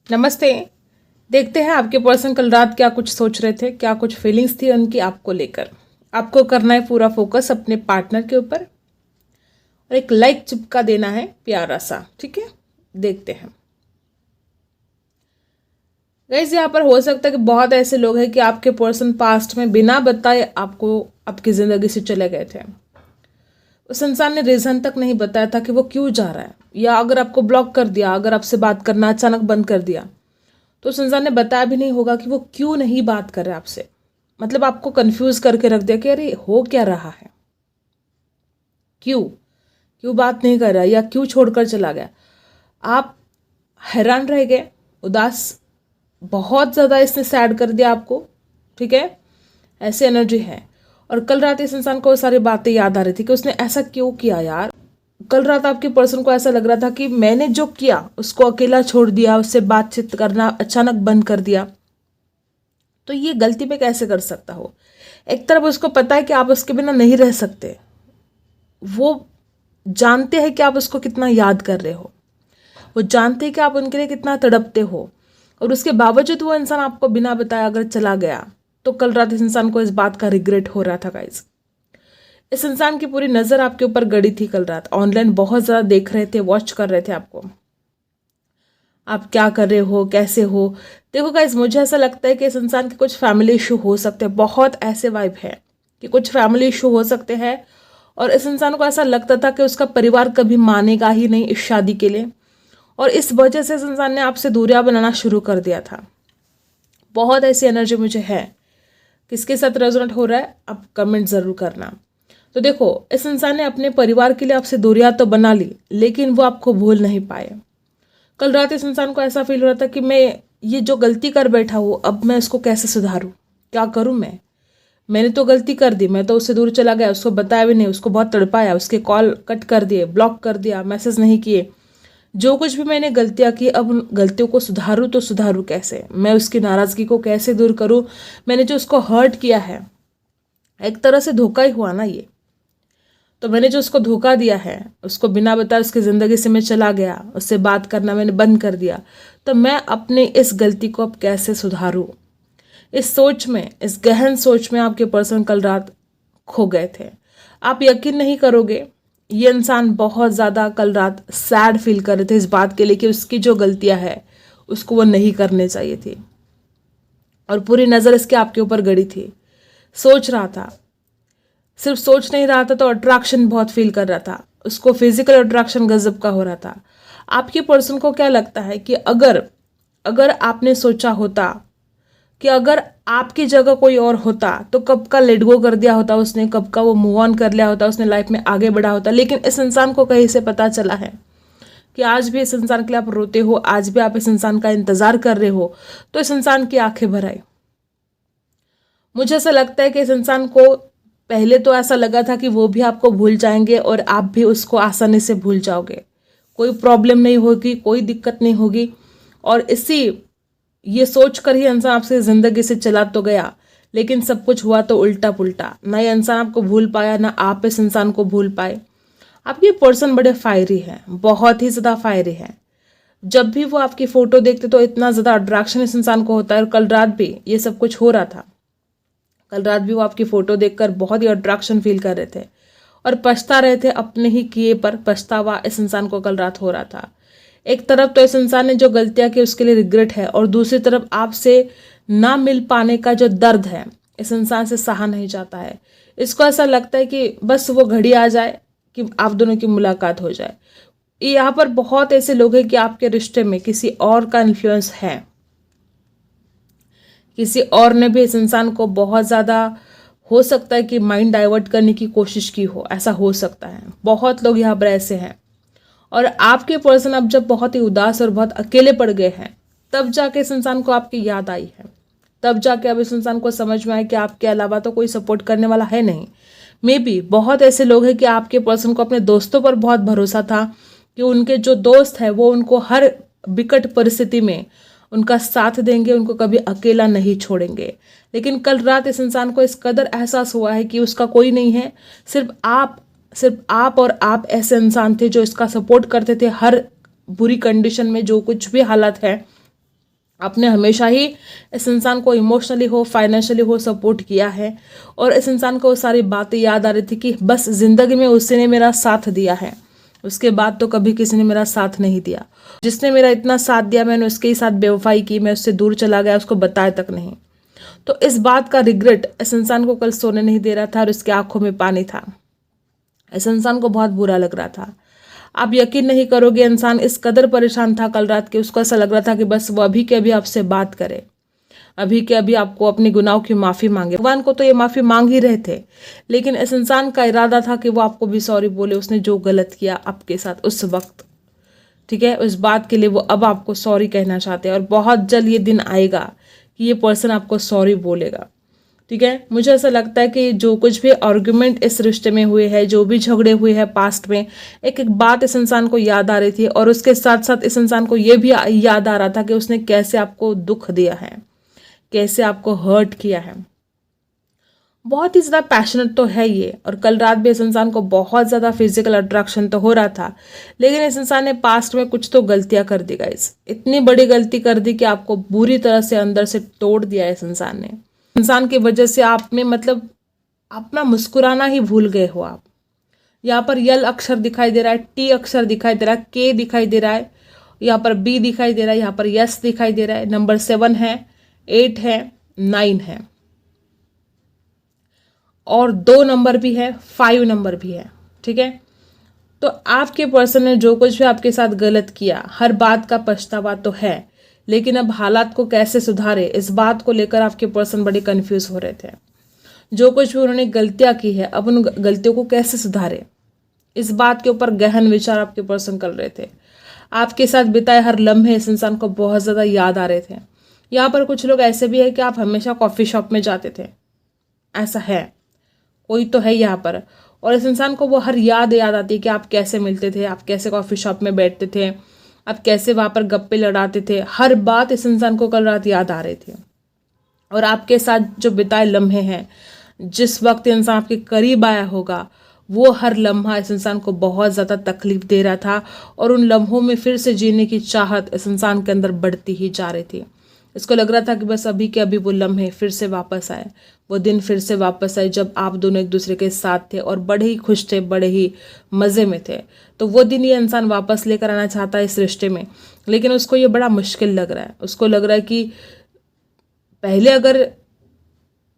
नमस्ते। देखते हैं आपके पर्सन कल रात क्या कुछ सोच रहे थे, क्या कुछ फीलिंग्स थी उनकी आपको लेकर। आपको करना है पूरा फोकस अपने पार्टनर के ऊपर और एक लाइक चिपका देना है प्यारा सा, ठीक है। देखते हैं गाइस, यहाँ पर हो सकता है कि बहुत ऐसे लोग हैं कि आपके पर्सन पास्ट में बिना बताए आपको आपकी ज़िंदगी से चले गए थे। उस इंसान ने रीज़न तक नहीं बताया था कि वो क्यों जा रहा है, या अगर आपको ब्लॉक कर दिया, अगर आपसे बात करना अचानक बंद कर दिया, तो उस इंसान ने बताया भी नहीं होगा कि वो क्यों नहीं बात कर रहा है आपसे। मतलब आपको कंफ्यूज करके रख दिया कि अरे हो क्या रहा है, क्यों क्यों बात नहीं कर रहा, या क्यों छोड़कर चला गया। आप हैरान रह गए, उदास, बहुत ज़्यादा इसने सैड कर दिया आपको, ठीक है। ऐसी एनर्जी है। और कल रात इस इंसान को सारी बातें याद आ रही थी कि उसने ऐसा क्यों किया यार। कल रात आपके पर्सन को ऐसा लग रहा था कि मैंने जो किया, उसको अकेला छोड़ दिया, उससे बातचीत करना अचानक बंद कर दिया, तो ये गलती मैं कैसे कर सकता हूँ। एक तरफ उसको पता है कि आप उसके बिना नहीं रह सकते, वो जानते हैं कि आप उसको कितना याद कर रहे हो, वो जानते हैं कि आप उनके लिए कितना तड़पते हो, और उसके बावजूद वो इंसान आपको बिना बताए अगर चला गया, तो कल रात इस इंसान को इस बात का रिग्रेट हो रहा था गाइज। इस इंसान की पूरी नज़र आपके ऊपर गड़ी थी कल रात, ऑनलाइन बहुत ज़्यादा देख रहे थे, वॉच कर रहे थे आपको, आप क्या कर रहे हो, कैसे हो। देखो गाइज, मुझे ऐसा लगता है कि इस इंसान के कुछ फैमिली इशू हो सकते हैं, बहुत ऐसे वाइब है कि कुछ फैमिली इशू हो सकते हैं, और इस इंसान को ऐसा लगता था कि उसका परिवार कभी मानेगा ही नहीं इस शादी के लिए, और इस वजह से इस इंसान ने आपसे दूरियां बनाना शुरू कर दिया था। बहुत ऐसी एनर्जी मुझे है। किसके साथ रेजोनेट हो रहा है आप कमेंट ज़रूर करना। तो देखो, इस इंसान ने अपने परिवार के लिए आपसे दूरियां तो बना ली, लेकिन वो आपको भूल नहीं पाए। कल रात इस इंसान को ऐसा फील हो रहा था कि मैं ये जो गलती कर बैठा हूँ, अब मैं इसको कैसे सुधारूँ, क्या करूँ मैंने तो गलती कर दी, मैं तो उससे दूर चला गया, उसको बताया भी नहीं, उसको बहुत तड़पाया, उसके कॉल कट कर दिए, ब्लॉक कर दिया, मैसेज नहीं किए, जो कुछ भी मैंने गलतियाँ की, अब उन गलतियों को सुधारूँ तो सुधारूँ कैसे, मैं उसकी नाराज़गी को कैसे दूर करूँ। मैंने जो उसको हर्ट किया है, एक तरह से धोखा ही हुआ ना ये। तो मैंने जो उसको धोखा दिया है, उसको बिना बताए उसकी ज़िंदगी से मैं चला गया, उससे बात करना मैंने बंद कर दिया, तो मैं अपने इस गलती को अब कैसे सुधारूँ। इस सोच में, इस गहन सोच में आपके पर्सन कल रात खो गए थे। आप यकीन नहीं करोगे, ये इंसान बहुत ज़्यादा कल रात सैड फील कर रहे थे इस बात के लिए कि उसकी जो गलतियां है उसको वो नहीं करने चाहिए थी, और पूरी नज़र इसके आपके ऊपर गड़ी थी। सोच रहा था, सिर्फ सोच नहीं रहा था, तो अट्रैक्शन बहुत फील कर रहा था, उसको फिजिकल अट्रैक्शन गजब का हो रहा था। आपके पर्सन को क्या लगता है कि अगर अगर आपने सोचा होता कि अगर आपकी जगह कोई और होता, तो कब का लेट गो कर दिया होता उसने, कब का वो मूव ऑन कर लिया होता, उसने लाइफ में आगे बढ़ा होता। लेकिन इस इंसान को कहीं से पता चला है कि आज भी इस इंसान के लिए आप रोते हो, आज भी आप इस इंसान का इंतजार कर रहे हो, तो इस इंसान की आंखें भर आई। मुझे ऐसा लगता है कि इस इंसान को पहले तो ऐसा लगा था कि वो भी आपको भूल जाएंगे और आप भी उसको आसानी से भूल जाओगे, कोई प्रॉब्लम नहीं होगी, कोई दिक्कत नहीं होगी, और इसी ये सोच कर ही इंसान आपसे ज़िंदगी से चला तो गया, लेकिन सब कुछ हुआ तो उल्टा पुल्टा। ना ये इंसान आपको भूल पाया, ना आप इस इंसान को भूल पाए। आपके पर्सन बड़े फायरी हैं, बहुत ही ज़्यादा फायरी हैं। जब भी वो आपकी फ़ोटो देखते तो इतना ज़्यादा अट्रैक्शन इस इंसान को होता है, और कल रात भी ये सब कुछ हो रहा था। कल रात भी वो आपकी फ़ोटो देखकर बहुत ही अट्रैक्शन फील कर रहे थे, और पछता रहे थे अपने ही किए पर। पछतावा इस इंसान को कल रात हो रहा था। एक तरफ तो इस इंसान ने जो गलतियां की उसके लिए रिग्रेट है, और दूसरी तरफ आपसे ना मिल पाने का जो दर्द है इस इंसान से सहा नहीं जाता है। इसको ऐसा लगता है कि बस वो घड़ी आ जाए कि आप दोनों की मुलाकात हो जाए। यहाँ पर बहुत ऐसे लोग हैं कि आपके रिश्ते में किसी और का इन्फ्लुएंस है, किसी और ने भी इस इंसान को बहुत ज़्यादा, हो सकता है कि माइंड डाइवर्ट करने की कोशिश की हो, ऐसा हो सकता है। बहुत लोग यहाँ पर ऐसे हैं। और आपके पर्सन अब जब बहुत ही उदास और बहुत अकेले पड़ गए हैं, तब जाके इस इंसान को आपकी याद आई है, तब जाके अब इस इंसान को समझ में आया कि आपके अलावा तो कोई सपोर्ट करने वाला है नहीं। मे बी बहुत ऐसे लोग हैं कि आपके पर्सन को अपने दोस्तों पर बहुत भरोसा था कि उनके जो दोस्त है वो उनको हर विकट परिस्थिति में उनका साथ देंगे, उनको कभी अकेला नहीं छोड़ेंगे। लेकिन कल रात इस इंसान को इस कदर एहसास हुआ है कि उसका कोई नहीं है, सिर्फ आप और आप ऐसे इंसान थे जो इसका सपोर्ट करते थे हर बुरी कंडीशन में, जो कुछ भी हालत है आपने हमेशा ही इस इंसान को इमोशनली हो, फाइनेंशियली हो सपोर्ट किया है, और इस इंसान को वो सारी बातें याद आ रही थी कि बस ज़िंदगी में उसी ने मेरा साथ दिया है, उसके बाद तो कभी किसी ने मेरा साथ नहीं दिया। जिसने मेरा इतना साथ दिया मैंने उसके ही साथ बेवफाई की, मैं उससे दूर चला गया, उसको बताया तक नहीं। तो इस बात का रिग्रेट इस इंसान को कल सोने नहीं दे रहा था और उसकी आंखों में पानी था। इस इंसान को बहुत बुरा लग रहा था। आप यकीन नहीं करोगे, इंसान इस कदर परेशान था कल रात के, उसको ऐसा लग रहा था कि बस वो अभी के अभी आपसे बात करे, अभी के अभी आपको अपनी गुनाहों की माफ़ी मांगे। भगवान को तो ये माफ़ी मांग ही रहे थे, लेकिन इस इंसान का इरादा था कि वो आपको भी सॉरी बोले, उसने जो गलत किया आपके साथ उस वक्त, ठीक है, उस बात के लिए वो अब आपको सॉरी कहना चाहते हैं। और बहुत जल्द ये दिन आएगा कि ये पर्सन आपको सॉरी बोलेगा, ठीक है। मुझे ऐसा लगता है कि जो कुछ भी आर्गुमेंट इस रिश्ते में हुए हैं, जो भी झगड़े हुए हैं पास्ट में, एक एक बात इस इंसान को याद आ रही थी, और उसके साथ साथ इस इंसान को ये भी याद आ रहा था कि उसने कैसे आपको दुख दिया है, कैसे आपको हर्ट किया है। बहुत ही ज़्यादा पैशनेट तो है ये, और कल रात भी इस इंसान को बहुत ज़्यादा फिजिकल अट्रैक्शन तो हो रहा था, लेकिन इस इंसान ने पास्ट में कुछ तो गलतियां कर दी गाइस, इतनी बड़ी गलती कर दी कि आपको बुरी तरह से अंदर से तोड़ दिया इस इंसान ने। इंसान की वजह से आप में मतलब अपना मुस्कुराना ही भूल गए हो आप। यहाँ पर यल अक्षर दिखाई दे रहा है, टी अक्षर दिखाई दे रहा है, के दिखाई दे रहा है, यहाँ पर बी दिखाई दे रहा है, यहाँ पर यस दिखाई दे रहा है, नंबर 7 है, 8 है, 9 है, और 2 नंबर भी है, 5 नंबर भी है, ठीक है। तो आपके पर्सन ने जो कुछ भी आपके साथ गलत किया, हर बात का पछतावा तो है, लेकिन अब हालात को कैसे सुधारे, इस बात को लेकर आपके पर्सन बड़े कंफ्यूज हो रहे थे। जो कुछ भी उन्होंने गलतियां की है, अब उन गलतियों को कैसे सुधारे, इस बात के ऊपर गहन विचार आपके पर्सन कर रहे थे। आपके साथ बिताए हर लम्हे इस इंसान को बहुत ज़्यादा याद आ रहे थे। यहाँ पर कुछ लोग ऐसे भी है कि आप हमेशा कॉफ़ी शॉप में जाते थे, ऐसा है, कोई तो है यहाँ पर, और इस इंसान को वो हर याद आती है कि आप कैसे मिलते थे, आप कैसे कॉफ़ी शॉप में बैठते थे, आप कैसे वहाँ पर गप्पे लड़ाते थे। हर बात इस इंसान को कल रात याद आ रही थी, और आपके साथ जो बिताए लम्हे हैं, जिस वक्त इंसान आपके करीब आया होगा, वो हर लम्हा इस इंसान को बहुत ज़्यादा तकलीफ दे रहा था, और उन लम्हों में फिर से जीने की चाहत इस इंसान के अंदर बढ़ती ही जा रही थी। इसको लग रहा था कि बस अभी के अभी वो लम्हे फिर से वापस आए, वो दिन फिर से वापस आए जब आप दोनों एक दूसरे के साथ थे और बड़े ही खुश थे, बड़े ही मज़े में थे। तो वो दिन ये इंसान वापस लेकर आना चाहता है इस रिश्ते में, लेकिन उसको ये बड़ा मुश्किल लग रहा है। उसको लग रहा है कि पहले अगर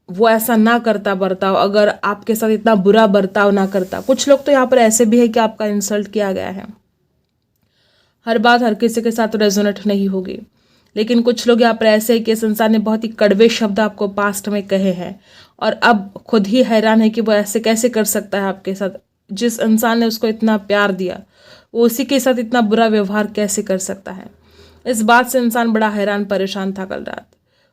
वो ऐसा ना करता बर्ताव, अगर आपके साथ इतना बुरा बर्ताव ना करता। कुछ लोग तो यहाँ पर ऐसे भी है कि आपका इंसल्ट किया गया है। हर बात हर किसी के साथ रेजोनेट नहीं होगी, लेकिन कुछ लोग यहाँ पर ऐसे है कि इस इंसान ने बहुत ही कड़वे शब्द आपको पास्ट में कहे हैं, और अब खुद ही हैरान है कि वो ऐसे कैसे कर सकता है आपके साथ। जिस इंसान ने उसको इतना प्यार दिया, वो उसी के साथ इतना बुरा व्यवहार कैसे कर सकता है। इस बात से इंसान बड़ा हैरान परेशान था कल रात।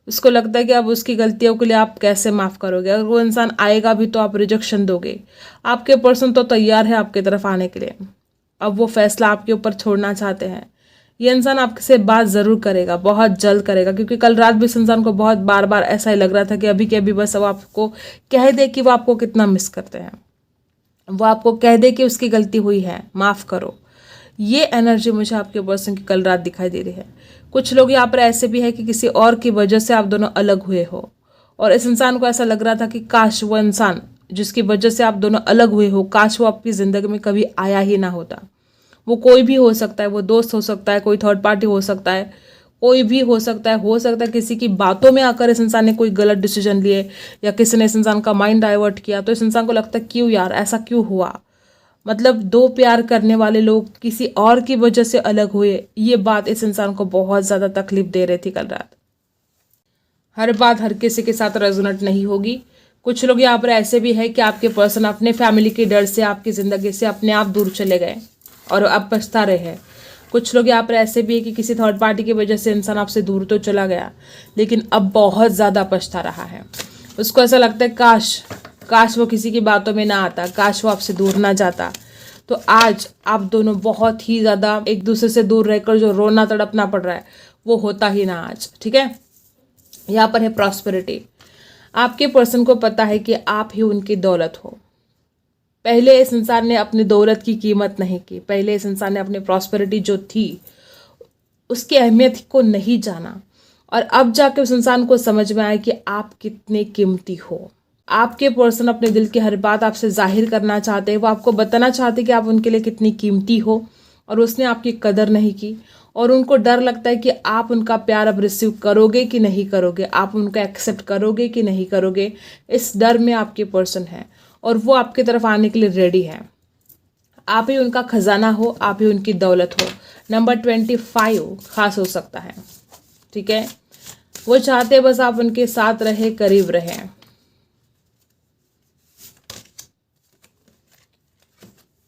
उसको लगता है कि अब उसकी गलतियों के लिए आप कैसे माफ़ करोगे। अगर वो इंसान आएगा भी तो आप रिजेक्शन दोगे। आपके पर्सन तो तैयार है आपकी तरफ आने के लिए, अब वो फैसला आपके ऊपर छोड़ना चाहते हैं। ये इंसान आपसे बात ज़रूर करेगा, बहुत जल्द करेगा, क्योंकि कल रात भी इस इंसान को बहुत बार बार ऐसा ही लग रहा था कि अभी के अभी बस अब आपको कह दे कि वो आपको कितना मिस करते हैं, वो आपको कह दे कि उसकी गलती हुई है, माफ़ करो। ये एनर्जी मुझे आपके पर्सन की कल रात दिखाई दे रही है। कुछ लोग यहाँ पर ऐसे भी है कि किसी और की वजह से आप दोनों अलग हुए हो, और इस इंसान को ऐसा लग रहा था कि काश वो इंसान जिसकी वजह से आप दोनों अलग हुए हो, काश वो आपकी ज़िंदगी में कभी आया ही ना होता। वो कोई भी हो सकता है, वो दोस्त हो सकता है, कोई थर्ड पार्टी हो सकता है, कोई भी हो सकता है किसी की बातों में आकर इस इंसान ने कोई गलत डिसीजन लिए, या किसी ने इस इंसान का माइंड डाइवर्ट किया। तो इस इंसान को लगता है क्यों यार ऐसा क्यों हुआ, मतलब दो प्यार करने वाले लोग किसी और की वजह से अलग हुए। ये बात इस इंसान को बहुत ज़्यादा तकलीफ दे रही थी कल रात। हर बात हर किसी के साथ रेजोनेट नहीं होगी। कुछ लोग यहाँ पर ऐसे भी है कि आपके पर्सन अपने फैमिली के डर से आपकी ज़िंदगी से अपने आप दूर चले गए और अब पछता रहे हैं। कुछ लोग यहाँ पर ऐसे भी है कि किसी थर्ड पार्टी की वजह से इंसान आपसे दूर तो चला गया, लेकिन अब बहुत ज़्यादा पछता रहा है। उसको ऐसा लगता है काश वो किसी की बातों में ना आता, काश वो आपसे दूर ना जाता। तो आज आप दोनों बहुत ही ज़्यादा एक दूसरे से दूर रहकर जो रोना तड़पना पड़ रहा है वो होता ही ना आज, ठीक है। यहाँ पर है प्रॉस्पेरिटी। आपके पर्सन को पता है कि आप ही उनकी दौलत हो। पहले इस इंसान ने अपनी दौलत की कीमत नहीं की, पहले इस इंसान ने अपनी प्रॉस्पेरिटी जो थी उसकी अहमियत को नहीं जाना। और अब जाके उस इंसान को समझ में आए कि आप कितने कीमती हो। आपके पर्सन अपने दिल की हर बात आपसे जाहिर करना चाहते हैं, वो आपको बताना चाहते हैं कि आप उनके लिए कितनी कीमती हो और उसने आपकी कदर नहीं की। और उनको डर लगता है कि आप उनका प्यार अब रिसीव करोगे कि नहीं करोगे, आप उनका एक्सेप्ट करोगे कि नहीं करोगे। इस डर में आपके पर्सन है और वो आपकी तरफ आने के लिए रेडी है। आप ही उनका खजाना हो, आप ही उनकी दौलत हो। नंबर 25 खास हो सकता है, ठीक है। वो चाहते बस आप उनके साथ रहे, करीब रहे।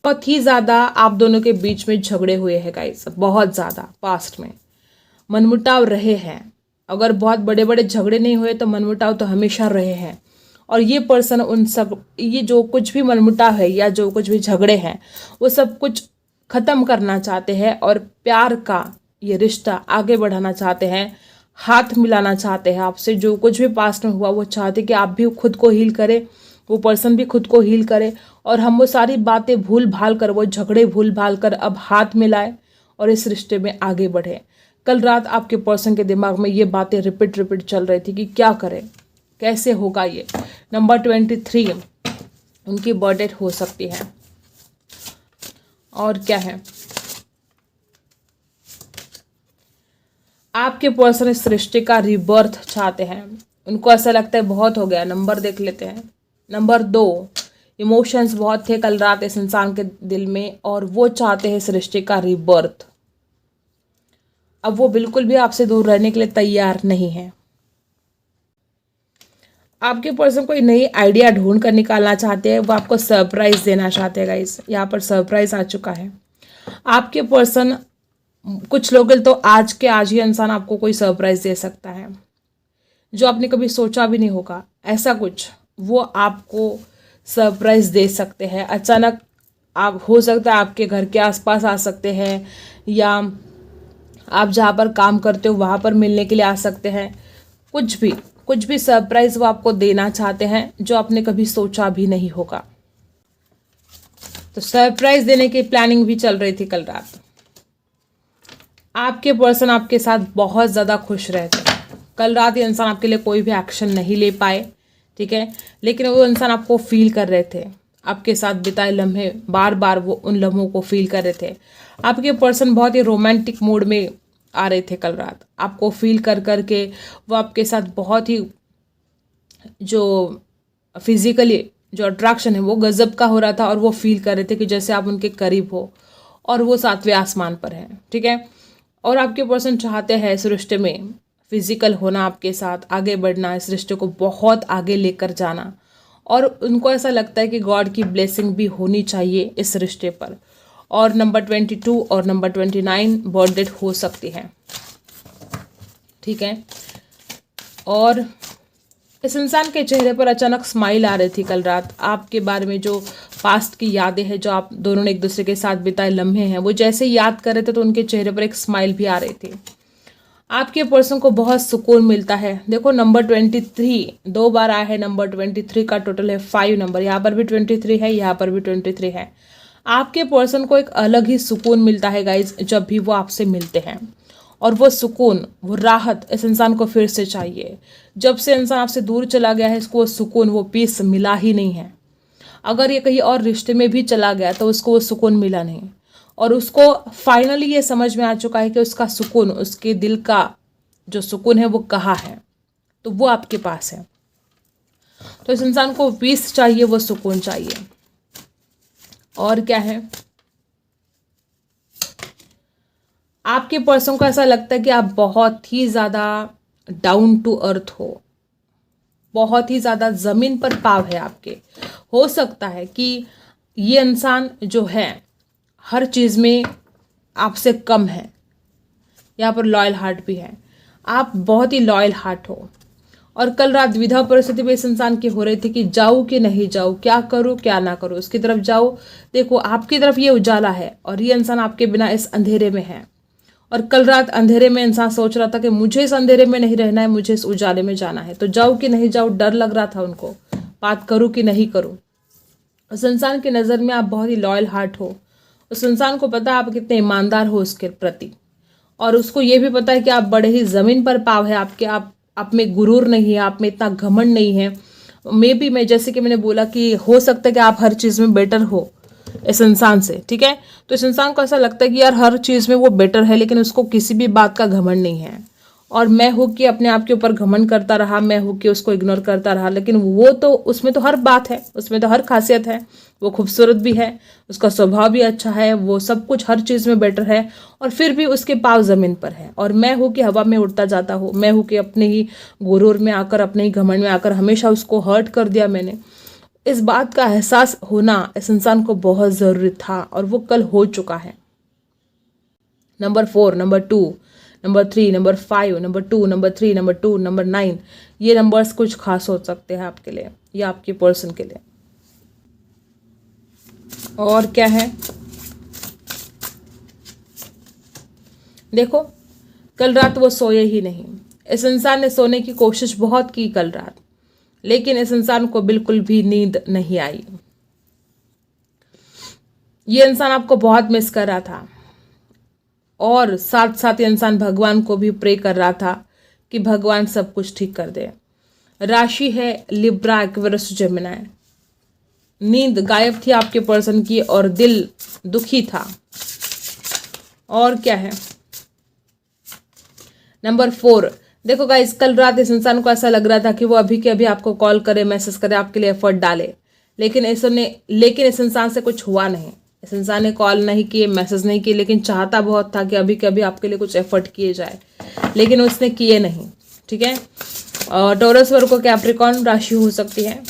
बहुत ही ज़्यादा आप दोनों के बीच में झगड़े हुए हैं गाइस, बहुत ज़्यादा पास्ट में मनमुटाव रहे हैं। अगर बहुत बड़े बड़े झगड़े नहीं हुए तो मनमुटाव तो हमेशा रहे हैं। और ये पर्सन उन सब, ये जो कुछ भी मनमुटाव है या जो कुछ भी झगड़े हैं वो सब कुछ ख़त्म करना चाहते हैं और प्यार का ये रिश्ता आगे बढ़ाना चाहते हैं, हाथ मिलाना चाहते हैं आपसे। जो कुछ भी पास्ट में हुआ वो चाहते कि आप भी खुद को हील करें, वो पर्सन भी खुद को हील करे और हम वो सारी बातें भूल भाल कर, वो झगड़े भूल भाल कर अब हाथ मिलाए और इस रिश्ते में आगे बढ़े। कल रात आपके पर्सन के दिमाग में ये बातें रिपीट चल रही थी कि क्या करें, कैसे होगा ये। नंबर 23 उनकी बर्थडे हो सकती है। और क्या है, आपके पर्सन इस रिश्ते का रिबर्थ चाहते हैं। उनको ऐसा लगता है बहुत हो गया। नंबर देख लेते हैं। नंबर 2, इमोशंस बहुत थे कल रात इस इंसान के दिल में और वो चाहते हैं इस रिश्ते का रिबर्थ। अब वो बिल्कुल भी आपसे दूर रहने के लिए तैयार नहीं है। आपके पर्सन कोई नई आइडिया ढूंढ कर निकालना चाहते हैं, वो आपको सरप्राइज देना चाहते हैं गाइस। यहाँ पर सरप्राइज आ चुका है। आपके पर्सन, कुछ लोग तो आज के आज ही इंसान आपको कोई सरप्राइज दे सकता है जो आपने कभी सोचा भी नहीं होगा। ऐसा कुछ वो आपको सरप्राइज दे सकते हैं अचानक। आप हो सकता है आपके घर के आसपास आ सकते हैं या आप जहाँ पर काम करते हो वहाँ पर मिलने के लिए आ सकते हैं। कुछ भी सरप्राइज वो आपको देना चाहते हैं जो आपने कभी सोचा भी नहीं होगा। तो सरप्राइज देने की प्लानिंग भी चल रही थी कल रात। आपके पर्सन आपके साथ बहुत ज़्यादा खुश रहते हैं। कल रात ये इंसान आपके लिए कोई भी एक्शन नहीं ले पाए, ठीक है, लेकिन वो इंसान आपको फील कर रहे थे। आपके साथ बिताए लम्हे बार बार वो उन लम्हों को फील कर रहे थे। आपके पर्सन बहुत ही रोमांटिक मूड में आ रहे थे कल रात। आपको फील कर कर के वो आपके साथ बहुत ही जो फिजिकली जो अट्रैक्शन है वो गजब का हो रहा था और वो फील कर रहे थे कि जैसे आप उनके करीब हो और वो 7वें आसमान पर हैं, ठीक है। और आपके पर्सन चाहते हैं इस रिश्ते में फिजिकल होना, आपके साथ आगे बढ़ना, इस रिश्ते को बहुत आगे लेकर जाना। और उनको ऐसा लगता है कि गॉड की ब्लेसिंग भी होनी चाहिए इस रिश्ते पर। और नंबर 22 और नंबर 29 बर्थ डेट हो सकती है, ठीक है। और इस इंसान के चेहरे पर अचानक स्माइल आ रही थी कल रात। आपके बारे में जो पास्ट की यादें हैं, जो आप दोनों ने एक दूसरे के साथ बिताए लम्हे हैं, वो जैसे याद कर रहे थे तो उनके चेहरे पर एक स्माइल भी आ रही थी। आपके पर्सन को बहुत सुकून मिलता है। देखो नंबर 23 2 बार आया है। नंबर 23 का टोटल है 5 नंबर। यहाँ पर भी 23 है, यहाँ पर भी 23 है। आपके पर्सन को एक अलग ही सुकून मिलता है गाइज जब भी वो आपसे मिलते हैं। और वो सुकून, वो राहत इस इंसान को फिर से चाहिए। जब से इंसान आपसे दूर चला गया है, इसको वो सुकून, वो पीस मिला ही नहीं है। अगर ये कहीं और रिश्ते में भी चला गया तो उसको वो सुकून मिला नहीं। और उसको फाइनली ये समझ में आ चुका है कि उसका सुकून, उसके दिल का जो सुकून है वो कहाँ है, तो वो आपके पास है। तो इस इंसान को पीस चाहिए, वो सुकून चाहिए। और क्या है, आपके पर्सन को ऐसा लगता है कि आप बहुत ही ज़्यादा डाउन टू अर्थ हो, बहुत ही ज़्यादा ज़मीन पर पाव है आपके। हो सकता है कि ये इंसान जो है हर चीज़ में आपसे कम है। यहाँ पर लॉयल हार्ट भी है, आप बहुत ही लॉयल हार्ट हो। और कल रात द्विधा परिस्थिति में इस इंसान की हो रही थी कि जाऊँ कि नहीं जाऊँ, क्या करूँ क्या ना करूँ, उसकी तरफ जाऊँ। देखो आपकी तरफ ये उजाला है और ये इंसान आपके बिना इस अंधेरे में है। और कल रात अंधेरे में इंसान सोच रहा था कि मुझे इस अंधेरे में नहीं रहना है, मुझे इस उजाले में जाना है। तो जाऊँ कि नहीं जाऊँ, डर लग रहा था उनको, बात करूँ कि नहीं करूँ। उस इंसान की नज़र में आप बहुत ही लॉयल हार्ट हो। उस इंसान को पता है आप कितने ईमानदार हो उसके प्रति। और उसको ये भी पता है कि आप बड़े ही ज़मीन पर पाव है आपके, आप में गुरूर नहीं है, आप में इतना घमंड नहीं है। मैं जैसे कि मैंने बोला कि हो सकता है कि आप हर चीज़ में बेटर हो इस इंसान से, ठीक है। तो इस इंसान को ऐसा लगता है कि यार हर चीज़ में वो बेटर है, लेकिन उसको किसी भी बात का घमंड नहीं है। और मैं हूँ कि अपने आप के ऊपर घमंड करता रहा, मैं हूँ कि उसको इग्नोर करता रहा, लेकिन वो तो उसमें तो हर बात है, उसमें तो हर खासियत है। वो खूबसूरत भी है, उसका स्वभाव भी अच्छा है, वो सब कुछ हर चीज़ में बेटर है, और फिर भी उसके पाँव ज़मीन पर है। और मैं हूँ कि हवा में उड़ता जाता हूँ, मैं हूँ कि अपने ही गुरूर में आकर, अपने ही घमंड में आकर हमेशा उसको हर्ट कर दिया मैंने। इस बात का एहसास होना इस इंसान को बहुत ज़रूरी था, और वो कल हो चुका है। Number 4, number 2, number 3, number 5, number 2, number 3, number 2, number 9, ये नंबर्स कुछ खास हो सकते हैं आपके लिए या आपके पर्सन के लिए। और क्या है, देखो कल रात वो सोए ही नहीं। इस इंसान ने सोने की कोशिश बहुत की कल रात, लेकिन इस इंसान को बिल्कुल भी नींद नहीं आई। ये इंसान आपको बहुत मिस कर रहा था, और साथ साथ ये इंसान भगवान को भी प्रे कर रहा था कि भगवान सब कुछ ठीक कर दे। राशि है लिब्रा, एक्वेरियस, जेमिनी। नींद गायब थी आपके पर्सन की, और दिल दुखी था। और क्या है, नंबर 4, देखो गाइस कल रात इस इंसान को ऐसा लग रहा था कि वो अभी के अभी आपको कॉल करे, मैसेज करे, आपके लिए एफर्ट डाले, लेकिन इस इंसान से कुछ हुआ नहीं। इस इंसान ने कॉल नहीं किए, मैसेज नहीं किए, लेकिन चाहता बहुत था कि अभी के अभी आपके लिए कुछ एफर्ट किए जाए, लेकिन उसने किए नहीं, ठीक है। टॉरस, वर्गो, कैप्रिकॉर्न राशि हो सकती है।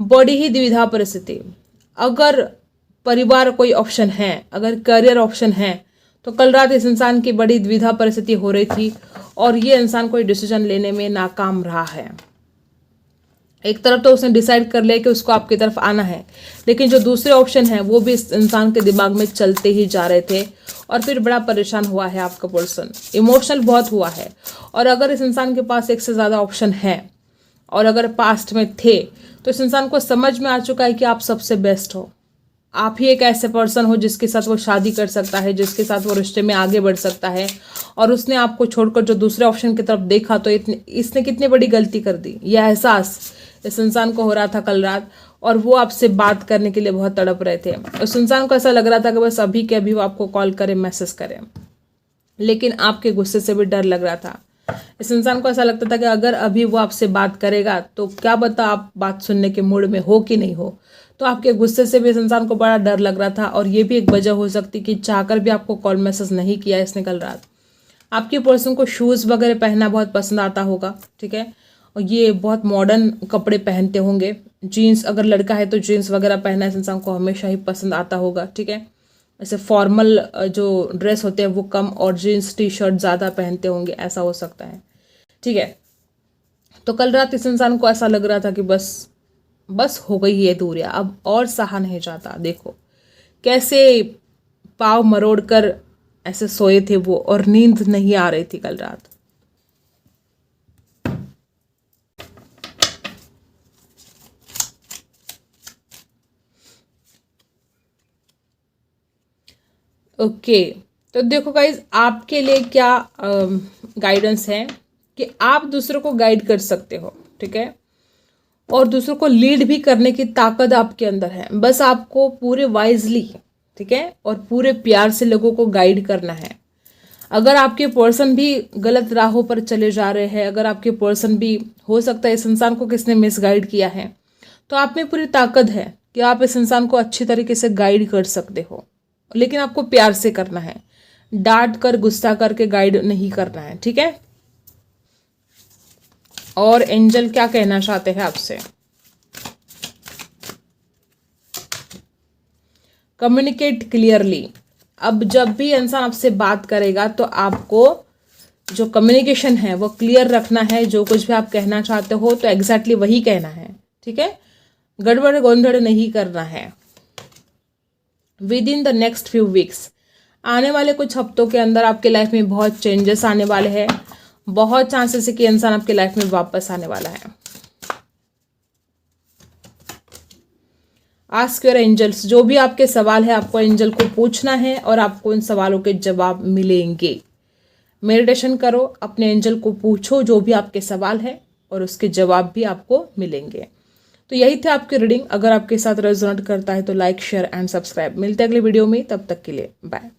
बड़ी ही द्विधा परिस्थिति। अगर परिवार कोई ऑप्शन है, अगर करियर ऑप्शन है, तो कल रात इस इंसान की बड़ी द्विधा परिस्थिति हो रही थी, और ये इंसान कोई डिसीजन लेने में नाकाम रहा है। एक तरफ तो उसने डिसाइड कर लिया कि उसको आपकी तरफ आना है, लेकिन जो दूसरे ऑप्शन है वो भी इस इंसान के दिमाग में चलते ही जा रहे थे, और फिर बड़ा परेशान हुआ है आपका पर्सन, इमोशनल बहुत हुआ है। और अगर इस इंसान के पास एक से ज़्यादा ऑप्शन है, और अगर पास्ट में थे, तो इस इंसान को समझ में आ चुका है कि आप सबसे बेस्ट हो। आप ही एक ऐसे पर्सन हो जिसके साथ वो शादी कर सकता है, जिसके साथ वो रिश्ते में आगे बढ़ सकता है, और उसने आपको छोड़कर जो दूसरे ऑप्शन की तरफ देखा, तो इसने कितनी बड़ी गलती कर दी। यह एहसास इस इंसान को हो रहा था कल रात, और वो आपसे बात करने के लिए बहुत तड़प रहे थे। उस इंसान को ऐसा लग रहा था कि बस अभी के अभी वो आपको कॉल करे, मैसेज करे, लेकिन आपके गुस्से से भी डर लग रहा था। इस इंसान को ऐसा लगता था कि अगर अभी वो आपसे बात करेगा तो क्या पता आप बात सुनने के मूड में हो कि नहीं हो। तो आपके गुस्से से भी इस इंसान को बड़ा डर लग रहा था, और ये भी एक वजह हो सकती कि चाहकर भी आपको कॉल मैसेज नहीं किया इसने कल रात। आपके पर्सन को शूज़ वगैरह पहनना बहुत पसंद आता होगा, ठीक है, और ये बहुत मॉडर्न कपड़े पहनते होंगे। जीन्स, अगर लड़का है तो जीन्स वगैरह पहनना इस इंसान को हमेशा ही पसंद आता होगा, ठीक है। ऐसे फॉर्मल जो ड्रेस होते हैं वो कम, और जीन्स टी शर्ट ज़्यादा पहनते होंगे, ऐसा हो सकता है, ठीक है। तो कल रात इस इंसान को ऐसा लग रहा था कि बस हो गई ये दूरियां, अब और सहा नहीं जाता। देखो कैसे पाँव मरोड़ कर ऐसे सोए थे वो, और नींद नहीं आ रही थी कल रात। ओके, तो देखो गाइज आपके लिए क्या गाइडेंस है कि आप दूसरों को गाइड कर सकते हो, ठीक है, और दूसरों को लीड भी करने की ताकत आपके अंदर है। बस आपको पूरे वाइजली, ठीक है, और पूरे प्यार से लोगों को गाइड करना है। अगर आपके पर्सन भी गलत राहों पर चले जा रहे हैं, अगर आपके पर्सन भी, हो सकता है इस इंसान को किसने मिसगाइड किया है, तो आप में पूरी ताकत है कि आप इस इंसान को अच्छी तरीके से गाइड कर सकते हो, लेकिन आपको प्यार से करना है, डांट कर, गुस्सा करके गाइड नहीं करना है, ठीक है। और एंजल क्या कहना चाहते हैं आपसे? Communicate clearly. अब जब भी इंसान आपसे बात करेगा तो आपको जो कम्युनिकेशन है वो क्लियर रखना है। जो कुछ भी आप कहना चाहते हो तो एग्जैक्टली वही कहना है, ठीक है, गड़बड़ गोंधड़ नहीं करना है। With in the next few weeks, आने वाले कुछ हफ्तों के अंदर आपके लाइफ में बहुत चेंजेस आने वाले हैं। बहुत चांसेस है कि इंसान आपके लाइफ में वापस आने वाला है। आस्क योर एंजल्स, जो भी आपके सवाल है आपको एंजल को पूछना है और आपको उन सवालों के जवाब मिलेंगे। मेडिटेशन करो, अपने एंजल को पूछो जो भी आपके सवाल है और उसके जवाब भी आपको मिलेंगे। तो यही थे आपकी रीडिंग। अगर आपके साथ रेजोनेट करता है तो लाइक, शेयर एंड सब्सक्राइब। मिलते हैं अगली वीडियो में, तब तक के लिए बाय।